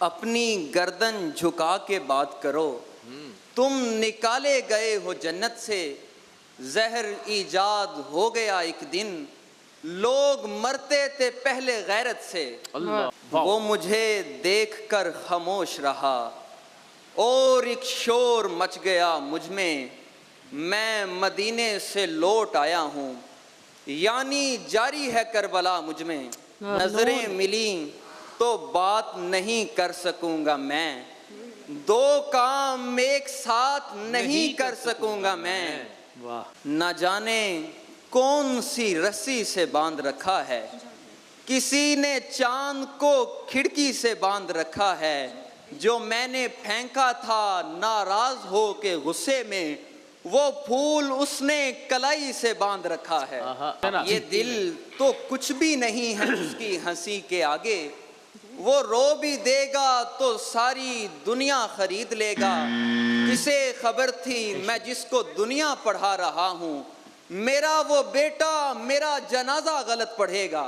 अपनी गर्दन झुका के बात करो। तुम निकाले गए हो जन्नत से, जहर ईजाद हो गया एक दिन। लोग मरते थे पहले गैरत से, वो मुझे देखकर खामोश रहा और एक शोर मच गया मुझ में। मैं मदीने से लौट आया हूँ, यानी जारी है करबला मुझ में। नजरें मिली तो बात नहीं कर सकूंगा मैं, दो काम एक साथ नहीं कर सकूंगा मैं। न जाने कौन सी रस्सी से बांध रखा है, किसी ने चांद को खिड़की से बांध रखा है। जो मैंने फेंका था नाराज हो के गुस्से में, वो फूल उसने कलाई से बांध रखा है। ये दिल तो कुछ भी नहीं है उसकी हंसी के आगे, वो रो भी देगा तो सारी दुनिया खरीद लेगा। किसे खबर थी मैं जिसको दुनिया पढ़ा रहा हूँ, मेरा वो बेटा मेरा जनाजा गलत पढ़ेगा।